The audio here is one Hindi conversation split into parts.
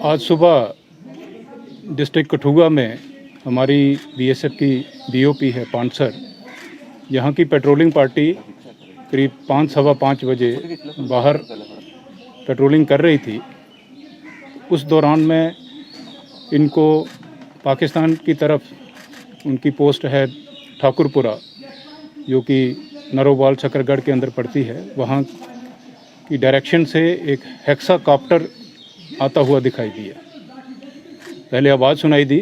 आज सुबह डिस्ट्रिक्ट कठुआ में हमारी बीएसएफ की बीओपी है पानसर, यहाँ की पेट्रोलिंग पार्टी करीब 5-5:15 बजे बाहर पेट्रोलिंग कर रही थी। उस दौरान में इनको पाकिस्तान की तरफ उनकी पोस्ट है ठाकुरपुरा, जो कि नरोवाल शकरगढ़ के अंदर पड़ती है, वहाँ की डायरेक्शन से एक हेक्साकॉप्टर आता हुआ दिखाई दिया। पहले आवाज़ सुनाई दी,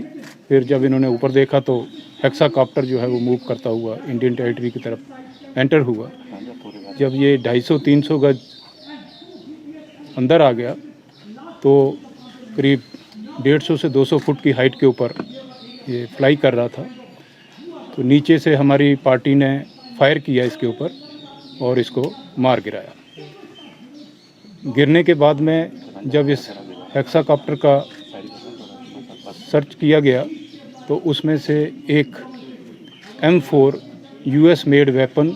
फिर जब इन्होंने ऊपर देखा तो हेक्साकॉप्टर जो है वो मूव करता हुआ इंडियन टेरिटरी की तरफ एंटर हुआ। जब ये 250-300 गज अंदर आ गया तो करीब 150 से 200 फुट की हाइट के ऊपर ये फ्लाई कर रहा था। तो नीचे से हमारी पार्टी ने फायर किया इसके ऊपर और इसको मार गिराया। गिरने के बाद में जब इस हेक्साकॉप्टर का सर्च किया गया तो उसमें से एक M4 US made weapon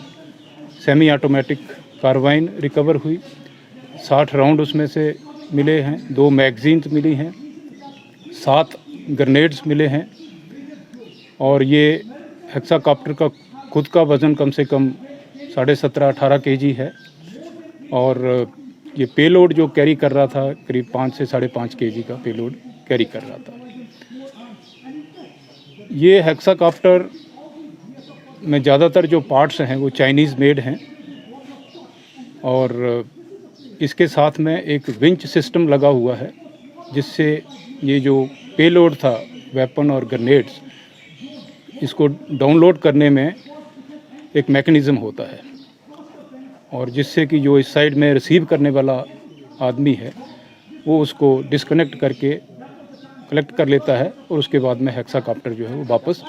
semi automatic carbine recover हुई। 60 राउंड उसमें से मिले हैं, 2 मैगजीन्स मिली हैं, 7 ग्रेनेड्स मिले हैं। और ये हेक्साकॉप्टर का खुद का वज़न कम से कम 17.5-18 kg है और ये पेलोड जो कैरी कर रहा था करीब 5 से 5.5 kg का पेलोड कैरी कर रहा था। ये हेक्साकॉप्टर में ज़्यादातर जो पार्ट्स हैं वो चाइनीज़ मेड हैं और इसके साथ में एक विंच सिस्टम लगा हुआ है, जिससे ये जो पेलोड था वेपन और ग्रेनेड्स, इसको डाउनलोड करने में एक मैकेनिज़्म होता है और जिससे कि जो इस साइड में रिसीव करने वाला आदमी है वो उसको डिस्कनेक्ट करके कलेक्ट कर लेता है और उसके बाद में हेक्साकॉप्टर जो है वो वापस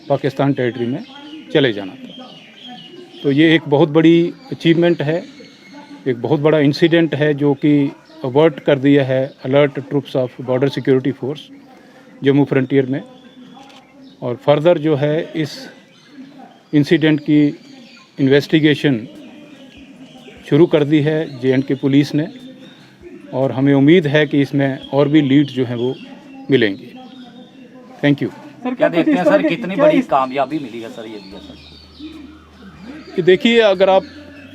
पाकिस्तान टेरिटरी में चले जाना था। तो ये एक बहुत बड़ी अचीवमेंट है, एक बहुत बड़ा इंसिडेंट है जो कि अवर्ट कर दिया है alert troops of border security force Jammu frontier में। और फर्दर जो है इस इंसिडेंट की इन्वेस्टिगेशन शुरू कर दी है J&K पुलिस ने और हमें उम्मीद है कि इसमें और भी लीड जो हैं वो मिलेंगी। Thank you. सर क्या देखते हैं सर, कितनी बड़ी कामयाबी मिली है सर ये BSF को? देखिए, अगर आप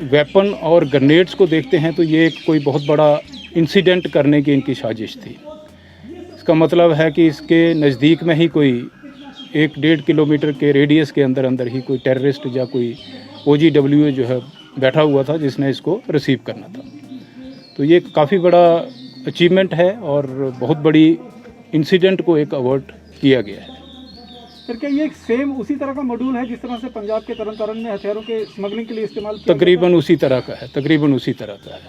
वेपन और ग्रेनेड्स को देखते हैं तो ये कोई बहुत बड़ा इंसिडेंट करने की इनकी साजिश थी। इसका मतलब है कि इसके नज़दीक में ही कोई 1-1.5 किलोमीटर के रेडियस के अंदर अंदर ही कोई टेररिस्ट या कोई OGWA जो है बैठा हुआ था जिसने इसको रिसीव करना था। तो ये काफ़ी बड़ा अचीवमेंट है और बहुत बड़ी इंसिडेंट को एक अवॉर्ड किया गया है। सर क्या ये सेम उसी तरह का मॉड्यूल है जिस तरह से पंजाब के तरन तारण में हथियारों के स्मगलिंग के लिए इस्तेमाल किया? तकरीबन उसी तरह का है, तकरीबन उसी तरह का है।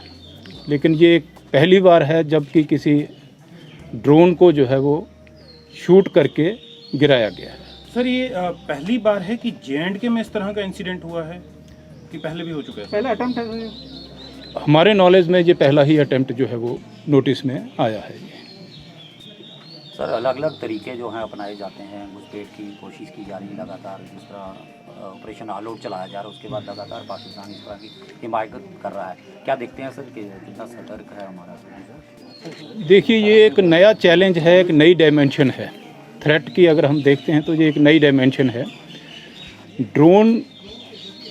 लेकिन ये पहली बार है जबकि किसी ड्रोन को जो है वो शूट करके गिराया गया है। सर ये पहली बार है कि J&K में इस तरह का इंसिडेंट हुआ है कि पहले भी हो चुका है? पहला अटेम्प्ट है? हमारे नॉलेज में ये पहला ही अटेम्प्ट जो है वो नोटिस में आया है। सर अलग अलग तरीके जो हैं अपनाए जाते हैं, घुसपैठ की कोशिश की जा रही है लगातार, जिस तरह ऑपरेशन ऑल आउट चलाया जा रहा है उसके बाद लगातार पाकिस्तान इस तरह की हिमायत कर रहा है। क्या देखते हैं सर कि कितना सतर्क है हमारा? देखिए, ये एक नया चैलेंज है, एक नई डायमेंशन है थ्रेट की। अगर हम देखते हैं तो ये एक नई डायमेंशन है। ड्रोन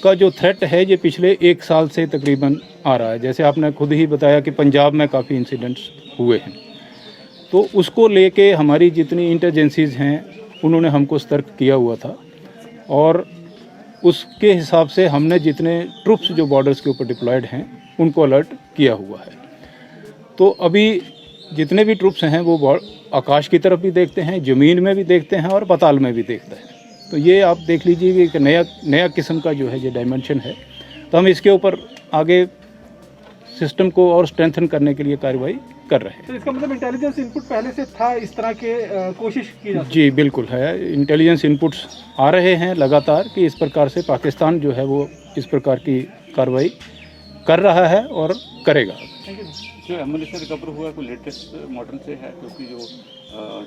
का जो थ्रेट है ये पिछले 1 साल से तकरीबन आ रहा है। जैसे आपने खुद ही बताया कि पंजाब में काफ़ी इंसिडेंट्स हुए हैं, तो उसको लेके हमारी जितनी इंटेलिजेंसीज़ हैं उन्होंने हमको सतर्क किया हुआ था और उसके हिसाब से हमने जितने ट्रुप्स जो बॉर्डर्स के ऊपर डिप्लॉयड हैं उनको अलर्ट किया हुआ है। तो अभी जितने भी ट्रुप्स हैं वो आकाश की तरफ भी देखते हैं, ज़मीन में भी देखते हैं और पाताल में भी देखते हैं। तो ये आप देख लीजिए कि एक नया किस्म का जो है ये डायमेंशन है। तो हम इसके ऊपर आगे सिस्टम को और स्ट्रेंथन करने के लिए कार्रवाई कर रहे हैं। तो इसका मतलब इंटेलिजेंस इनपुट पहले से था, इस तरह के कोशिश की जाती? जी बिल्कुल है, इंटेलिजेंस इनपुट्स आ रहे हैं लगातार कि इस प्रकार से पाकिस्तान जो है वो इस प्रकार की कार्रवाई कर रहा है और करेगा। जो एमुनेशन रिकवर हुआ है कोई लेटेस्ट मॉडल से है, क्योंकि जो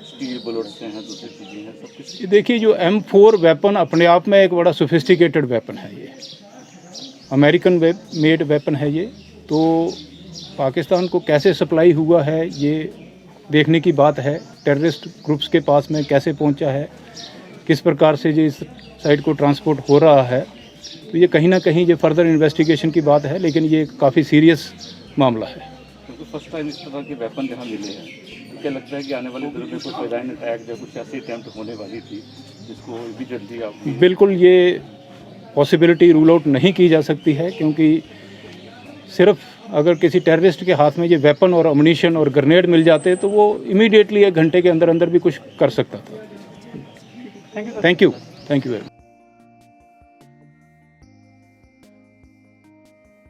स्टील बुलेट्स हैं, दूसरी चीज़ें हैं, सब कुछ? देखिए, जो M4 वेपन अपने आप में एक बड़ा सोफिस्टिकेटेड वेपन है। ये अमेरिकन मेड वेपन है। ये तो पाकिस्तान को कैसे सप्लाई हुआ है ये देखने की बात है। टेररिस्ट ग्रुप्स के पास में कैसे पहुंचा है, किस प्रकार से ये इस साइड को ट्रांसपोर्ट हो रहा है, तो ये कहीं ना कहीं ये फर्दर इन्वेस्टिगेशन की बात है, लेकिन ये काफ़ी सीरियस मामला है। क्योंकि फर्स्ट टाइम इस तरह के वेपन जहाँ मिले हैं, तो क्या लगता है कि आने वाले दिनों में कुछ डिजाइन अटैक या कुछ ऐसी अटैम्प्ट होने वाली थी जिसको भी जल्दी आप बिल्कुल ये पॉसिबिलिटी रूल आउट नहीं की जा सकती है, क्योंकि सिर्फ अगर किसी टेररिस्ट के हाथ में ये वेपन और अम्यूनिशन और ग्रेनेड मिल जाते तो वो इमीडिएटली 1 घंटे के अंदर अंदर भी कुछ कर सकता था। Thank you very much.